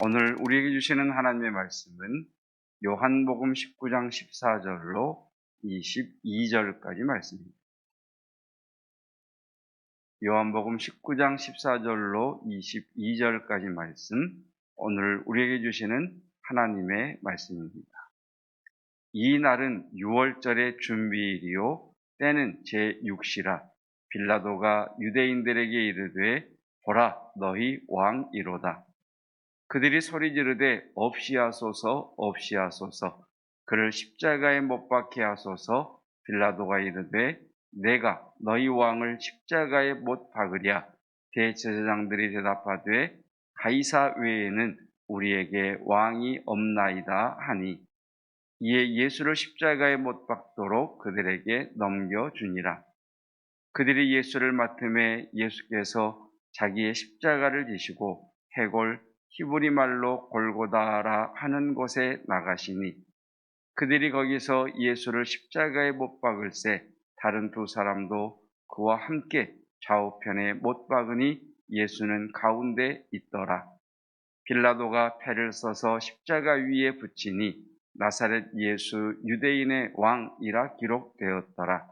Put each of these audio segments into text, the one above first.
오늘 우리에게 주시는 하나님의 말씀은 요한복음 19장 14절로 22절까지 말씀입니다. 요한복음 19장 14절로 22절까지 말씀, 오늘 우리에게 주시는 하나님의 말씀입니다. 이 날은 6월절의 준비일이요 때는 제6시라. 빌라도가 유대인들에게 이르되 보라 너희 왕이로다. 그들이 소리 지르되 없이 하소서 없이 하소서, 그를 십자가에 못 박게 하소서. 빌라도가 이르되 내가 너희 왕을 십자가에 못 박으랴. 대제사장들이 대답하되 가이사 외에는 우리에게 왕이 없나이다 하니, 이에 예수를 십자가에 못 박도록 그들에게 넘겨주니라. 그들이 예수를 맡음에 예수께서 자기의 십자가를 지시고 해골 히브리 말로 골고다라 하는 곳에 나가시니, 그들이 거기서 예수를 십자가에 못 박을새 다른 두 사람도 그와 함께 좌우편에 못 박으니 예수는 가운데 있더라. 빌라도가 패를 써서 십자가 위에 붙이니 나사렛 예수 유대인의 왕이라 기록되었더라.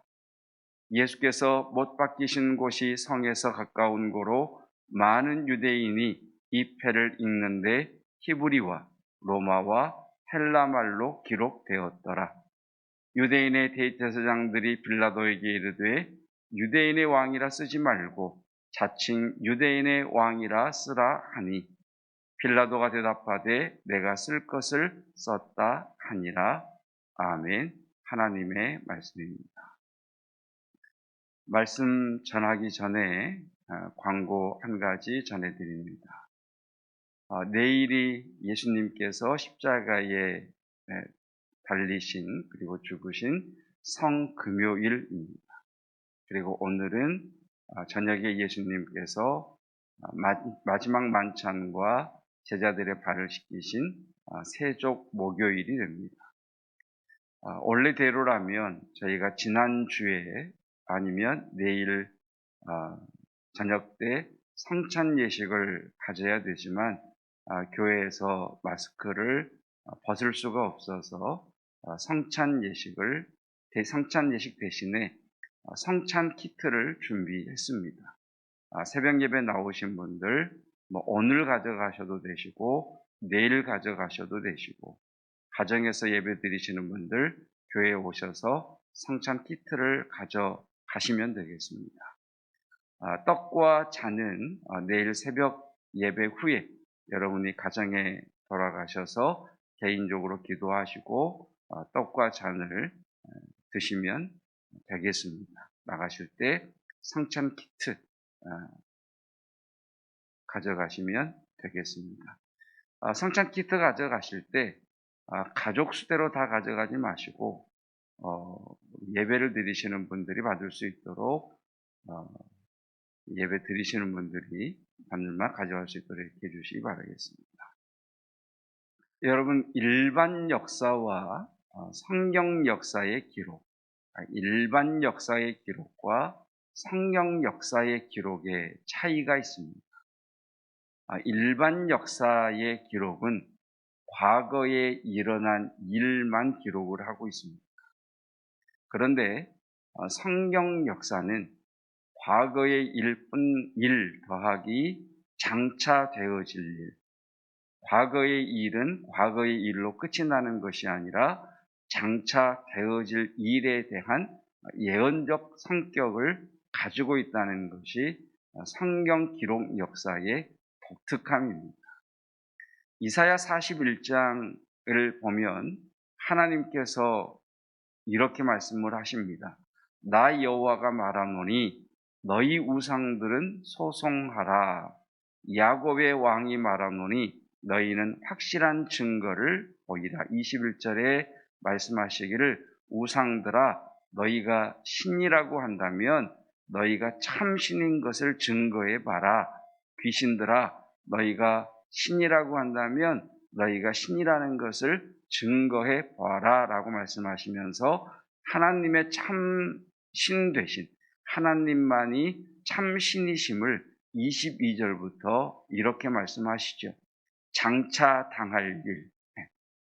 예수께서 못 박히신 곳이 성에서 가까운 고로 많은 유대인이 이 패를 읽는데 히브리와 로마와 헬라말로 기록되었더라. 유대인의 대제사장들이 빌라도에게 이르되 유대인의 왕이라 쓰지 말고 자칭 유대인의 왕이라 쓰라 하니, 빌라도가 대답하되 내가 쓸 것을 썼다 하니라. 아멘. 하나님의 말씀입니다. 말씀 전하기 전에 광고 한 가지 전해드립니다. 내일이 예수님께서 십자가에 달리신 그리고 죽으신 성금요일입니다. 그리고 오늘은 저녁에 예수님께서 마지막 만찬과 제자들의 발을 씻기신 세족 목요일이 됩니다. 원래대로라면 저희가 지난주에 아니면 내일 저녁 때 성찬 예식을 가져야 되지만 교회에서 마스크를 벗을 수가 없어서 성찬 예식 대신에 성찬 키트를 준비했습니다. 새벽 예배 나오신 분들 오늘 가져가셔도 되시고 내일 가져가셔도 되시고, 가정에서 예배 드리시는 분들 교회에 오셔서 성찬 키트를 가져가시면 되겠습니다. 떡과 잔은 내일 새벽 예배 후에 여러분이 가정에 돌아가셔서 개인적으로 기도하시고 떡과 잔을 드시면 되겠습니다. 나가실 때 성찬 키트 가져가시면 되겠습니다. 성찬 키트 가져가실 때 가족 수대로 다 가져가지 마시고 예배를 드리시는 분들이 받을 수 있도록 예배 드리시는 분들이 받을만 가져갈 수 있도록 이렇게 해주시기 바라겠습니다. 여러분, 일반 역사와 성경 역사의 기록, 일반 역사의 기록과 성경 역사의 기록에 차이가 있습니다. 일반 역사의 기록은 과거에 일어난 일만 기록을 하고 있습니다. 그런데 성경 역사는 과거의 일뿐 일 더하기 장차 되어질 일, 과거의 일은 과거의 일로 끝이 나는 것이 아니라 장차 되어질 일에 대한 예언적 성격을 가지고 있다는 것이 성경 기록 역사의 독특함입니다. 이사야 41장을 보면 하나님께서 이렇게 말씀을 하십니다. 나 여호와가 말하노니 너희 우상들은 소송하라. 야곱의 왕이 말하노니 너희는 확실한 증거를 보이라. 21절에 말씀하시기를 우상들아, 너희가 신이라고 한다면 너희가 참 신인 것을 증거해 봐라. 귀신들아, 너희가 신이라고 한다면 너희가 신이라는 것을 증거해 봐라 라고 말씀하시면서 하나님의 참 신 되신 하나님만이 참 신이심을 22절부터 이렇게 말씀하시죠. 장차 당할 일.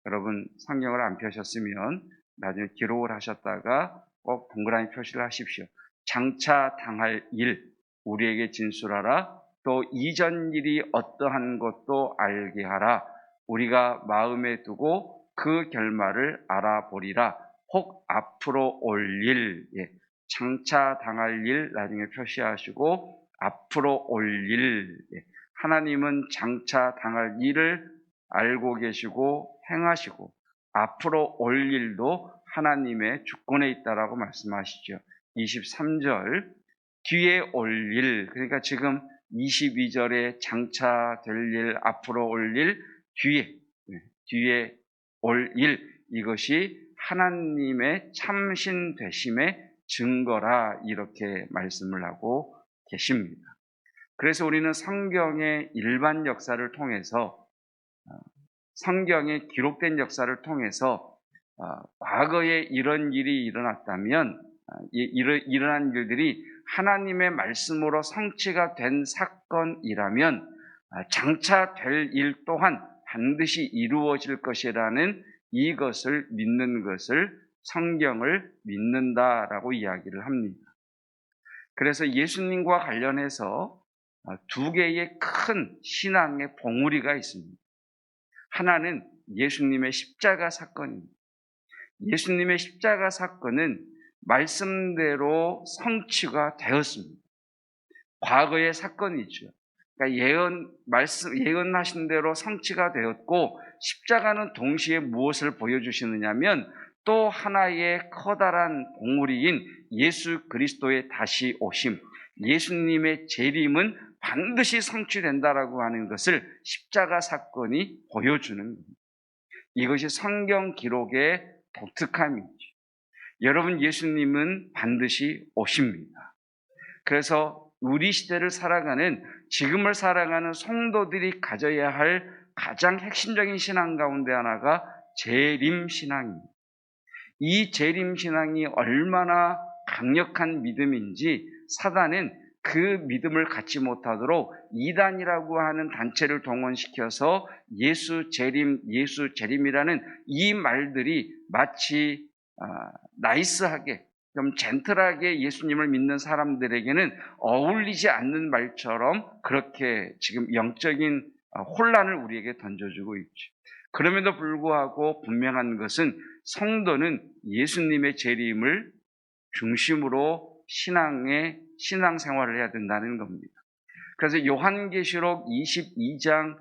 여러분 성경을 안 펴셨으면 나중에 기록을 하셨다가 꼭 동그라미 표시를 하십시오. 장차 당할 일 우리에게 진술하라. 또 이전 일이 어떠한 것도 알게 하라. 우리가 마음에 두고 그 결말을 알아보리라. 혹 앞으로 올 일, 장차 당할 일 나중에 표시하시고 앞으로 올 일, 하나님은 장차 당할 일을 알고 계시고 행하시고 앞으로 올 일도 하나님의 주권에 있다라고 말씀하시죠. 23절 뒤에 올 일, 그러니까 지금 22절에 장차 될 일, 앞으로 올 일, 뒤에 올 일, 이것이 하나님의 참신 되심의 증거라 이렇게 말씀을 하고 계십니다. 그래서 우리는 성경의 일반 역사를 통해서 성경에 기록된 역사를 통해서 과거에 이런 일이 일어났다면 일어난 일들이 하나님의 말씀으로 성취가 된 사건이라면 장차 될 일 또한 반드시 이루어질 것이라는 이것을 믿는 것을 성경을 믿는다라고 이야기를 합니다. 그래서 예수님과 관련해서 두 개의 큰 신앙의 봉우리가 있습니다. 하나는 예수님의 십자가 사건입니다. 예수님의 십자가 사건은 말씀대로 성취가 되었습니다. 과거의 사건이죠. 그러니까 예언하신 대로 성취가 되었고, 십자가는 동시에 무엇을 보여주시느냐면 또 하나의 커다란 봉우리인 예수 그리스도의 다시 오심, 예수님의 재림은 반드시 성취된다라고 하는 것을 십자가 사건이 보여주는 겁니다. 이것이 성경 기록의 독특함이죠. 여러분, 예수님은 반드시 오십니다. 그래서 우리 시대를 살아가는, 지금을 살아가는 성도들이 가져야 할 가장 핵심적인 신앙 가운데 하나가 재림신앙입니다. 이 재림신앙이 얼마나 강력한 믿음인지 사단은 그 믿음을 갖지 못하도록 이단이라고 하는 단체를 동원시켜서 예수 재림이라는 이 말들이 마치 나이스하게, 좀 젠틀하게 예수님을 믿는 사람들에게는 어울리지 않는 말처럼 그렇게 지금 영적인 혼란을 우리에게 던져주고 있죠. 그럼에도 불구하고 분명한 것은 성도는 예수님의 재림을 중심으로 신앙생활을 해야 된다는 겁니다. 그래서 요한계시록 22장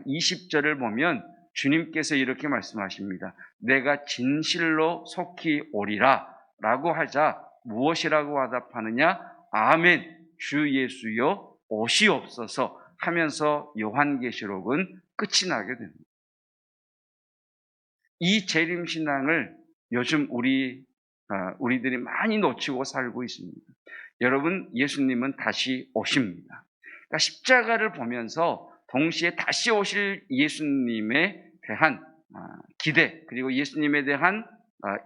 20절을 보면 주님께서 이렇게 말씀하십니다. 내가 진실로 속히 오리라 라고 하자 무엇이라고 화답하느냐? 아멘, 주 예수여 오시옵소서 하면서 요한계시록은 끝이 나게 됩니다. 이 재림신앙을 요즘 우리들이 많이 놓치고 살고 있습니다. 여러분, 예수님은 다시 오십니다. 그러니까 십자가를 보면서 동시에 다시 오실 예수님에 대한 기대, 그리고 예수님에 대한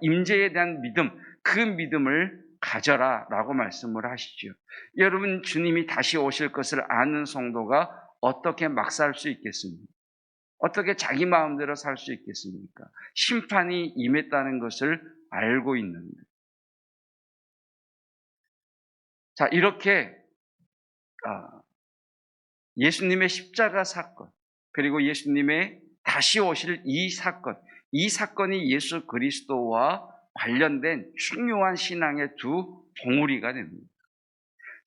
임재에 대한 믿음, 그 믿음을 가져라 라고 말씀을 하시죠. 여러분, 주님이 다시 오실 것을 아는 성도가 어떻게 막 살 수 있겠습니까? 어떻게 자기 마음대로 살 수 있겠습니까? 심판이 임했다는 것을 알고 있는데. 자, 이렇게 예수님의 십자가 사건, 그리고 예수님의 다시 오실 이 사건이 예수 그리스도와 관련된 중요한 신앙의 두 봉우리가 됩니다.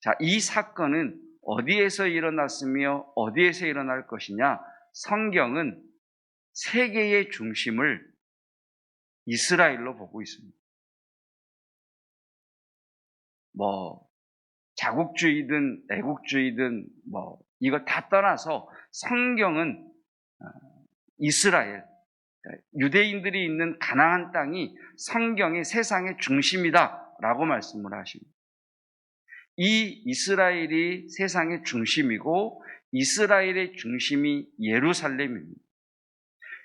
자, 이 사건은 어디에서 일어났으며 어디에서 일어날 것이냐? 성경은 세계의 중심을 이스라엘로 보고 있습니다. 자국주의든 애국주의든 이거 다 떠나서 성경은 이스라엘, 유대인들이 있는 가나안 땅이 성경의 세상의 중심이다라고 말씀을 하십니다. 이 이스라엘이 세상의 중심이고 이스라엘의 중심이 예루살렘입니다.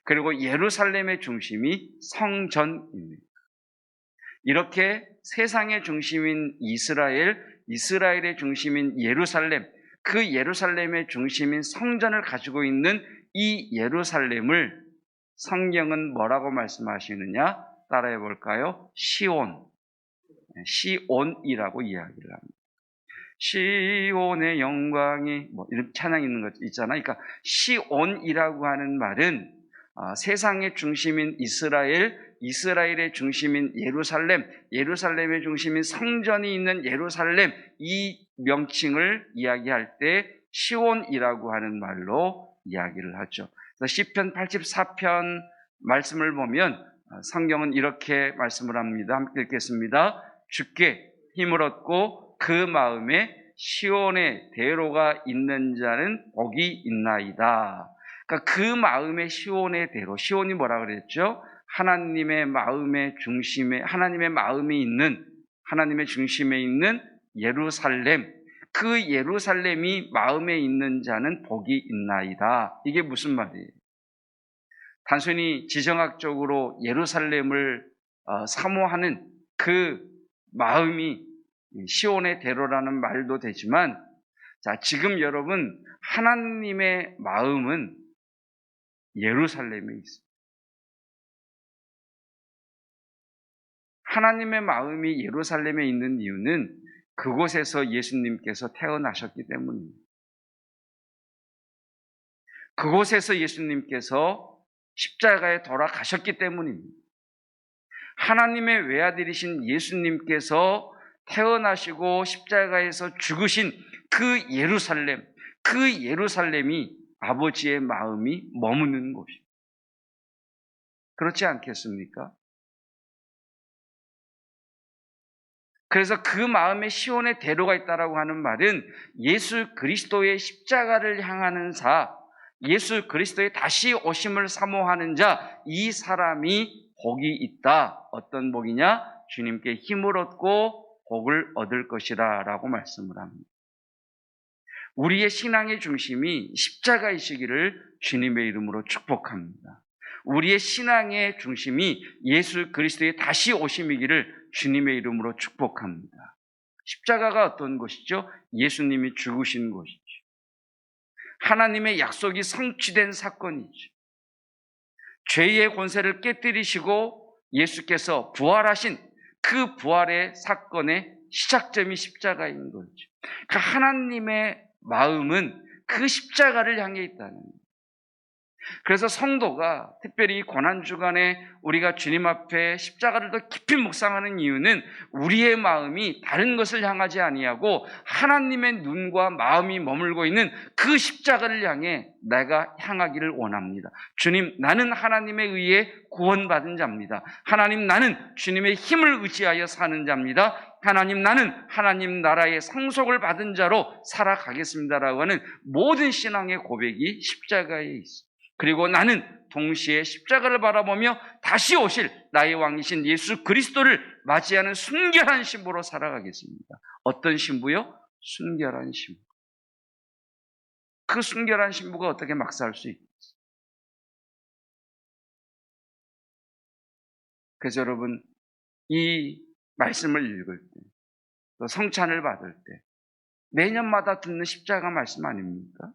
그리고 예루살렘의 중심이 성전입니다. 이렇게 세상의 중심인 이스라엘의 중심인 예루살렘, 그 예루살렘의 중심인 성전을 가지고 있는 이 예루살렘을 성경은 뭐라고 말씀하시느냐? 따라해 볼까요? 시온. 시온이라고 이야기를 합니다. 시온의 영광이 이런 찬양 있는 것 있잖아요. 그러니까 시온이라고 하는 말은 세상의 중심인 이스라엘, 이스라엘의 중심인 예루살렘, 예루살렘의 중심인 성전이 있는 예루살렘, 이 명칭을 이야기할 때 시온이라고 하는 말로 이야기를 하죠. 그래서 시편 84편 말씀을 보면 성경은 이렇게 말씀을 합니다. 함께 읽겠습니다. 주께 힘을 얻고 그 마음에 시온의 대로가 있는 자는 복이 있나이다. 그러니까 그 마음에 시온의 대로, 시온이 뭐라 그랬죠? 하나님의 마음의 중심에, 하나님의 마음이 있는, 하나님의 중심에 있는 예루살렘, 그 예루살렘이 마음에 있는 자는 복이 있나이다. 이게 무슨 말이에요? 단순히 지정학적으로 예루살렘을 사모하는 그 마음이 시온의 대로라는 말도 되지만, 자, 지금 여러분, 하나님의 마음은 예루살렘에 있습니다. 하나님의 마음이 예루살렘에 있는 이유는 그곳에서 예수님께서 태어나셨기 때문입니다. 그곳에서 예수님께서 십자가에 돌아가셨기 때문입니다. 하나님의 외아들이신 예수님께서 태어나시고 십자가에서 죽으신 그 예루살렘이 아버지의 마음이 머무는 곳입니다. 그렇지 않겠습니까? 그래서 그 마음에 시온의 대로가 있다라고 하는 말은 예수 그리스도의 십자가를 향하는 자, 예수 그리스도의 다시 오심을 사모하는 자, 이 사람이 복이 있다. 어떤 복이냐? 주님께 힘을 얻고 복을 얻을 것이라 라고 말씀을 합니다. 우리의 신앙의 중심이 십자가이시기를 주님의 이름으로 축복합니다. 우리의 신앙의 중심이 예수 그리스도의 다시 오심이기를 주님의 이름으로 축복합니다. 십자가가 어떤 것이죠? 예수님이 죽으신 것이죠. 하나님의 약속이 성취된 사건이죠. 죄의 권세를 깨뜨리시고 예수께서 부활하신 그 부활의 사건의 시작점이 십자가인 거죠. 그러니까 하나님의 마음은 그 십자가를 향해 있다는 거예요. 그래서 성도가 특별히 고난주간에 우리가 주님 앞에 십자가를 더 깊이 묵상하는 이유는 우리의 마음이 다른 것을 향하지 아니하고 하나님의 눈과 마음이 머물고 있는 그 십자가를 향해 내가 향하기를 원합니다. 주님, 나는 하나님에 의해 구원받은 자입니다. 하나님, 나는 주님의 힘을 의지하여 사는 자입니다. 하나님, 나는 하나님 나라의 상속을 받은 자로 살아가겠습니다라고 하는 모든 신앙의 고백이 십자가에 있습니다. 그리고 나는 동시에 십자가를 바라보며 다시 오실 나의 왕이신 예수 그리스도를 맞이하는 순결한 신부로 살아가겠습니다. 어떤 신부요? 순결한 신부. 그 순결한 신부가 어떻게 막 살 수 있겠어요? 그래서 여러분, 이 말씀을 읽을 때, 또 성찬을 받을 때 매년마다 듣는 십자가 말씀 아닙니까?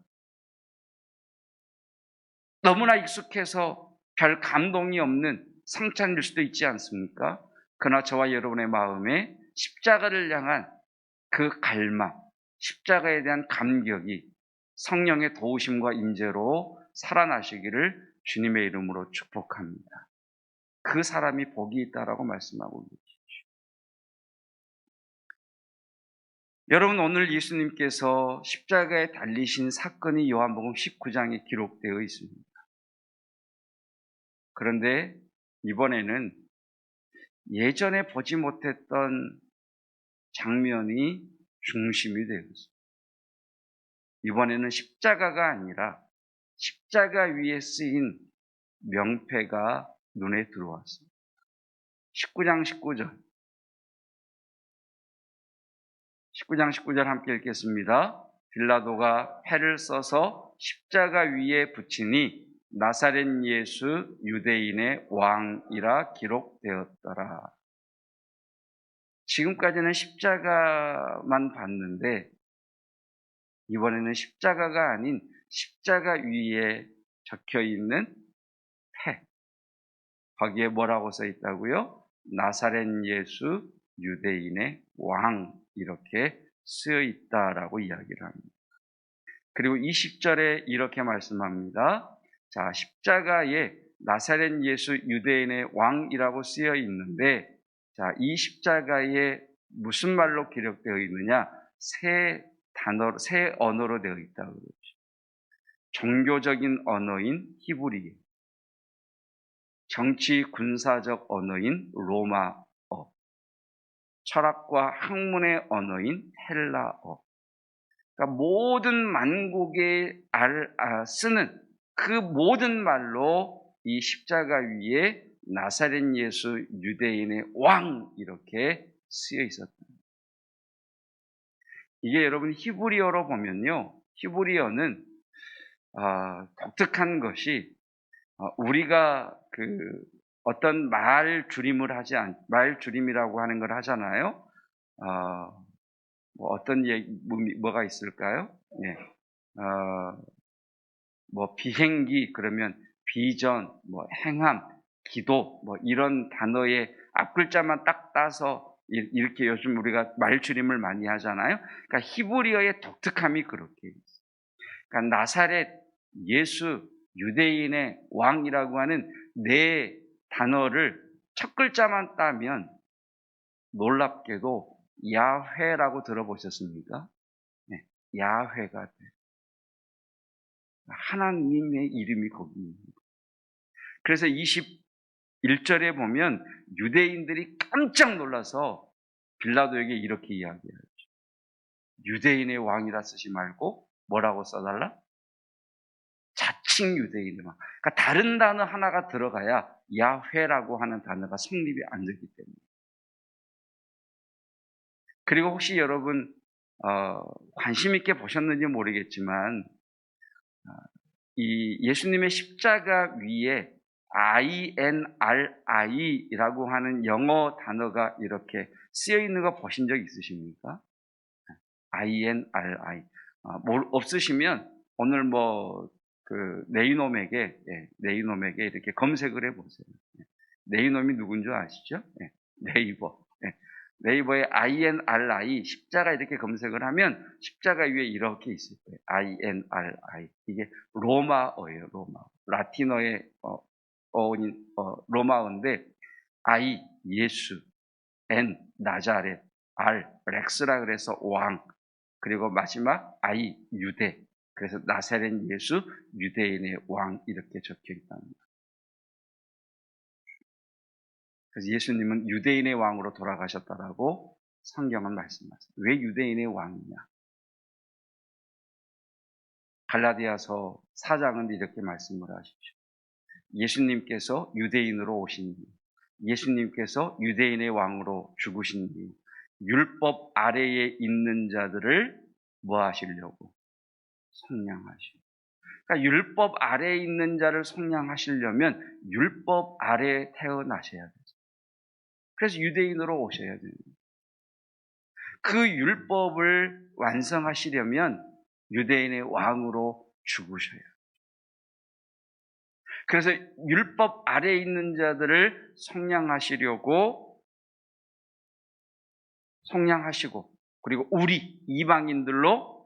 너무나 익숙해서 별 감동이 없는 성찬일 수도 있지 않습니까? 그러나 저와 여러분의 마음에 십자가를 향한 그 갈망, 십자가에 대한 감격이 성령의 도우심과 임재로 살아나시기를 주님의 이름으로 축복합니다. 그 사람이 복이 있다라고 말씀하고 계시죠. 여러분, 오늘 예수님께서 십자가에 달리신 사건이 요한복음 19장에 기록되어 있습니다. 그런데 이번에는 예전에 보지 못했던 장면이 중심이 되었습니다. 이번에는 십자가가 아니라 십자가 위에 쓰인 명패가 눈에 들어왔습니다. 19장 19절. 19장 19절 함께 읽겠습니다. 빌라도가 패를 써서 십자가 위에 붙이니 나사렛 예수 유대인의 왕이라 기록되었더라. 지금까지는 십자가만 봤는데 이번에는 십자가가 아닌 십자가 위에 적혀 있는 패. 거기에 뭐라고 써 있다고요? 나사렛 예수 유대인의 왕 이렇게 쓰여 있다라고 이야기를 합니다. 그리고 20절에 이렇게 말씀합니다. 자, 십자가에 나사렛 예수 유대인의 왕이라고 쓰여 있는데, 자, 이 십자가에 무슨 말로 기록되어 있느냐? 세 언어로 되어 있다고 그러죠. 종교적인 언어인 히브리, 정치 군사적 언어인 로마어, 철학과 학문의 언어인 헬라어. 그러니까 모든 만국에 쓰는 그 모든 말로 이 십자가 위에 나사렛 예수 유대인의 왕 이렇게 쓰여 있었다. 이게 여러분 히브리어로 보면요, 히브리어는 독특한 것이 우리가 어떤 말줄임이라고 하는 걸 하잖아요. 뭐 어떤 뭐가 있을까요? 예. 뭐 비행기 그러면 비전, 뭐 행함, 기도 뭐 이런 단어의 앞글자만 딱 따서 이렇게 요즘 우리가 말줄임을 많이 하잖아요. 그러니까 히브리어의 독특함이 그렇게 있어요. 그러니까 나사렛 예수 유대인의 왕이라고 하는 네 단어를 첫 글자만 따면 놀랍게도 야훼라고 들어보셨습니까? 네, 야훼가 돼요. 하나님의 이름이 거기 있습니다. 그래서 21절에 보면 유대인들이 깜짝 놀라서 빌라도에게 이렇게 이야기해요. 유대인의 왕이라 쓰지 말고 뭐라고 써달라? 자칭 유대인의 왕. 그러니까 다른 단어 하나가 들어가야 야훼라고 하는 단어가 성립이 안 되기 때문에. 그리고 혹시 여러분 관심 있게 보셨는지 모르겠지만 이 예수님의 십자가 위에 INRI라고 하는 영어 단어가 이렇게 쓰여 있는 거 보신 적 있으십니까? INRI. 없으시면 오늘 네이놈에게 이렇게 검색을 해보세요. 네이놈이 누군지 아시죠? 네이버. 네이버에 INRI 십자가 이렇게 검색을 하면 십자가 위에 이렇게 있을 거예요. INRI. 이게 로마어예요. 로마어. 라틴어의 로마어인데 I 예수, N 나자렛, R 렉스라 그래서 왕, 그리고 마지막 I 유대. 그래서 나사렛 예수 유대인의 왕 이렇게 적혀 있답니다. 그래서 예수님은 유대인의 왕으로 돌아가셨다라고 성경은 말씀하십니다. 왜 유대인의 왕이냐? 갈라디아서 4장은 이렇게 말씀을 하십시오. 예수님께서 유대인으로 오신 이유, 예수님께서 유대인의 왕으로 죽으신 이유, 율법 아래에 있는 자들을 뭐 하시려고? 속량하시고. 그러니까 율법 아래에 있는 자를 속량하시려면 율법 아래에 태어나셔야 되죠. 그래서 유대인으로 오셔야 됩니다. 그 율법을 완성하시려면 유대인의 왕으로 죽으셔야 해요. 그래서 율법 아래에 있는 자들을 속량하시고 그리고 우리 이방인들로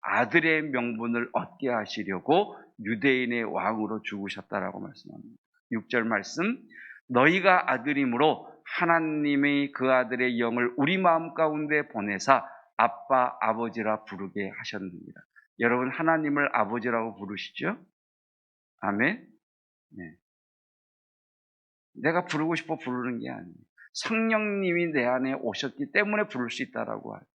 아들의 명분을 얻게 하시려고 유대인의 왕으로 죽으셨다라고 말씀합니다. 6절 말씀, 너희가 아들이므로 하나님의 그 아들의 영을 우리 마음 가운데 보내사 아빠 아버지라 부르게 하셨느니라. 여러분 하나님을 아버지라고 부르시죠? 아멘. 네. 내가 부르고 싶어 부르는 게 아니에요. 성령님이 내 안에 오셨기 때문에 부를 수 있다라고 하죠.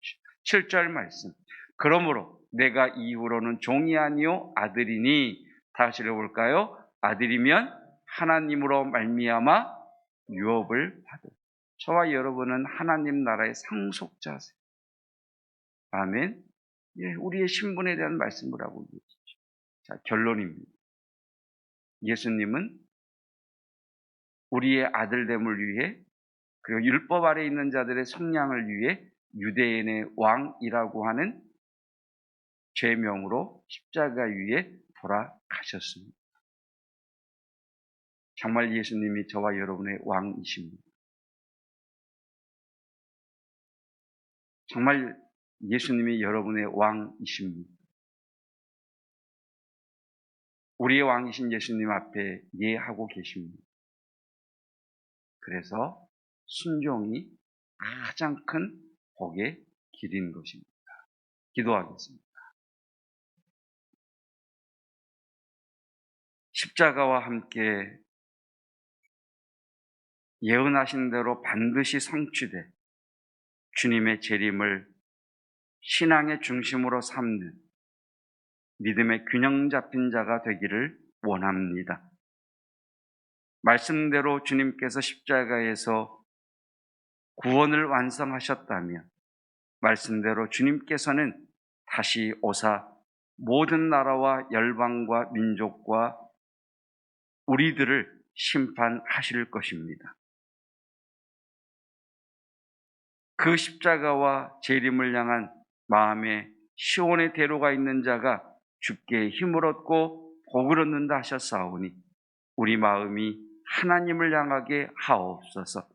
7절 말씀. 그러므로 내가 이후로는 종이 아니요 아들이니, 다시 읽어볼까요? 아들이면 하나님으로 말미암아 유업을 받을. 저와 여러분은 하나님 나라의 상속자세요. 아멘. 예, 우리의 신분에 대한 말씀을 하고 계시죠. 자, 결론입니다. 예수님은 우리의 아들됨을 위해, 그리고 율법 아래 있는 자들의 속량을 위해 유대인의 왕이라고 하는 죄명으로 십자가 위에 돌아가셨습니다. 정말 예수님이 저와 여러분의 왕이십니다. 정말 예수님이 여러분의 왕이십니다. 우리의 왕이신 예수님 앞에 예하고 계십니다. 그래서 순종이 가장 큰 복의 길인 것입니다. 기도하겠습니다. 십자가와 함께 예언하신 대로 반드시 성취돼 주님의 재림을 신앙의 중심으로 삼는 믿음의 균형 잡힌 자가 되기를 원합니다. 말씀대로 주님께서 십자가에서 구원을 완성하셨다면 말씀대로 주님께서는 다시 오사 모든 나라와 열방과 민족과 우리들을 심판하실 것입니다. 그 십자가와 재림을 향한 마음에 시온의 대로가 있는 자가 주께 힘을 얻고 복을 얻는다 하셨사오니 우리 마음이 하나님을 향하게 하옵소서.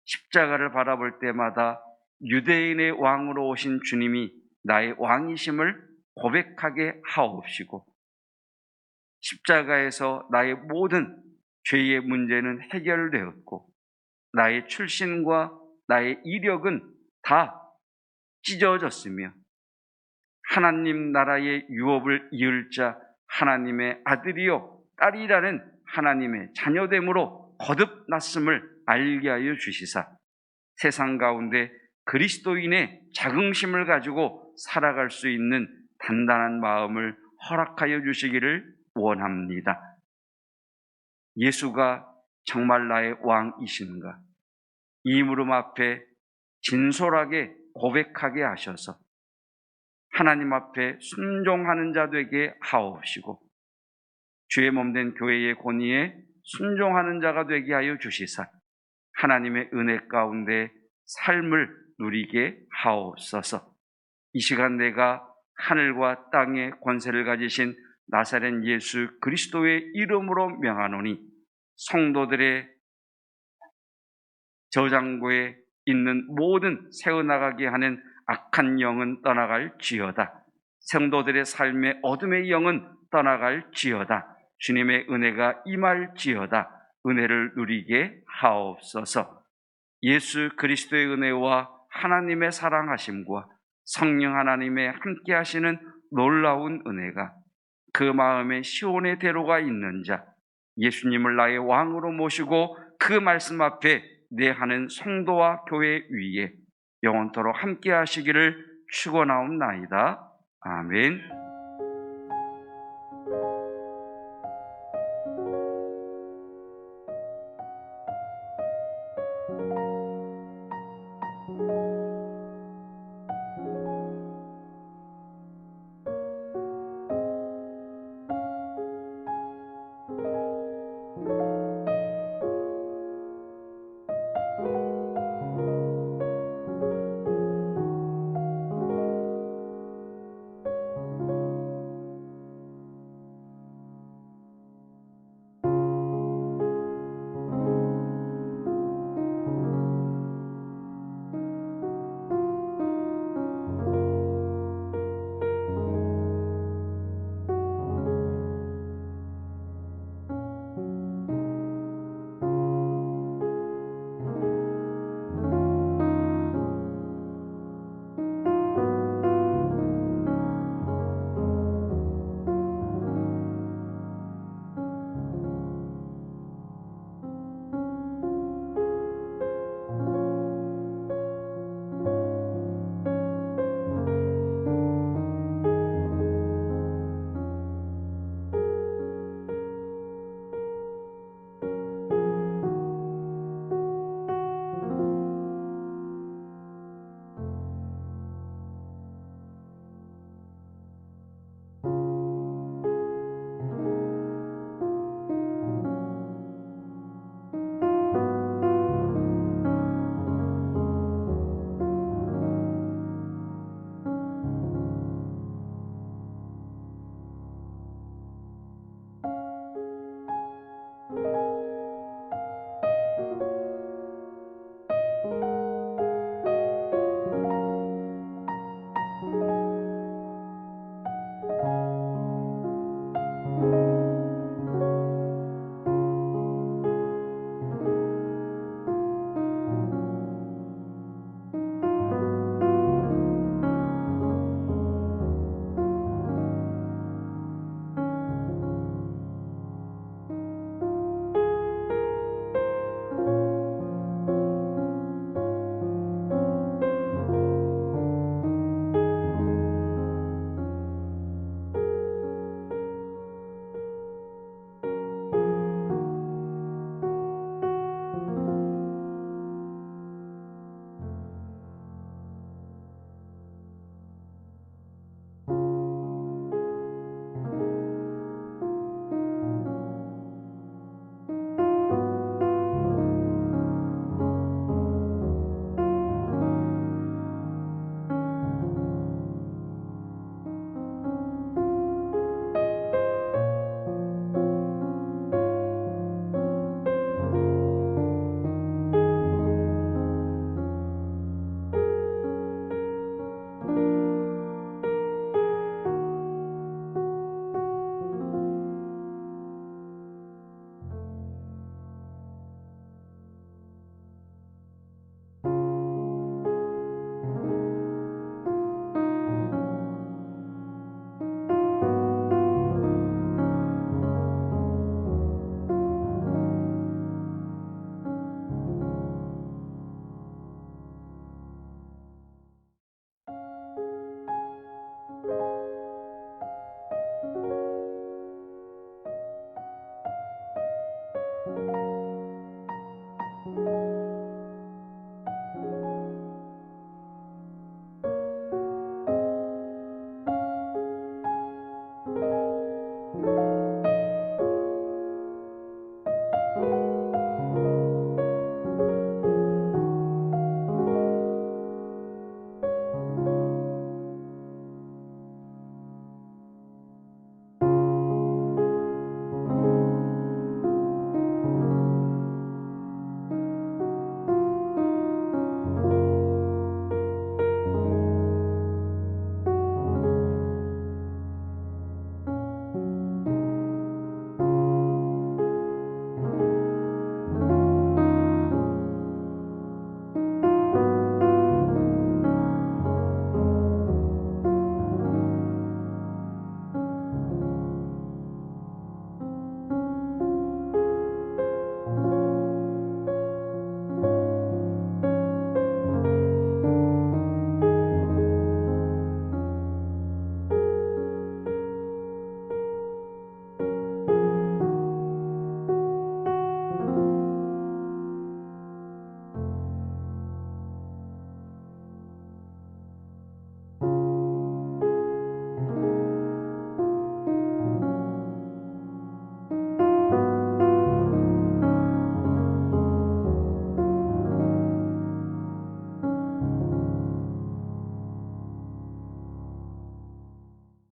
십자가를 바라볼 때마다 유대인의 왕으로 오신 주님이 나의 왕이심을 고백하게 하옵시고 십자가에서 나의 모든 죄의 문제는 해결되었고 나의 출신과 나의 이력은 다 찢어졌으며 하나님 나라의 유업을 이을 자 하나님의 아들이요 딸이라는 하나님의 자녀됨으로 거듭났음을 알게 하여 주시사 세상 가운데 그리스도인의 자긍심을 가지고 살아갈 수 있는 단단한 마음을 허락하여 주시기를 원합니다. 예수가 정말 나의 왕이신가? 이 무릎 앞에 진솔하게 고백하게 하셔서 하나님 앞에 순종하는 자 되게 하옵시고 주의 몸된 교회의 권위에 순종하는 자가 되게 하여 주시사 하나님의 은혜 가운데 삶을 누리게 하옵소서. 이 시간 내가 하늘과 땅의 권세를 가지신 나사렛 예수 그리스도의 이름으로 명하노니 성도들의 저장고에 있는 모든 새어나가게 하는 악한 영은 떠나갈지어다. 성도들의 삶의 어둠의 영은 떠나갈지어다. 주님의 은혜가 임할지어다. 은혜를 누리게 하옵소서. 예수 그리스도의 은혜와 하나님의 사랑하심과 성령 하나님의 함께 하시는 놀라운 은혜가 그 마음에 시온의 대로가 있는 자 예수님을 나의 왕으로 모시고 그 말씀 앞에 내하는 성도와 교회 위에 영원토록 함께 하시기를 축원하옵나이다. 아멘.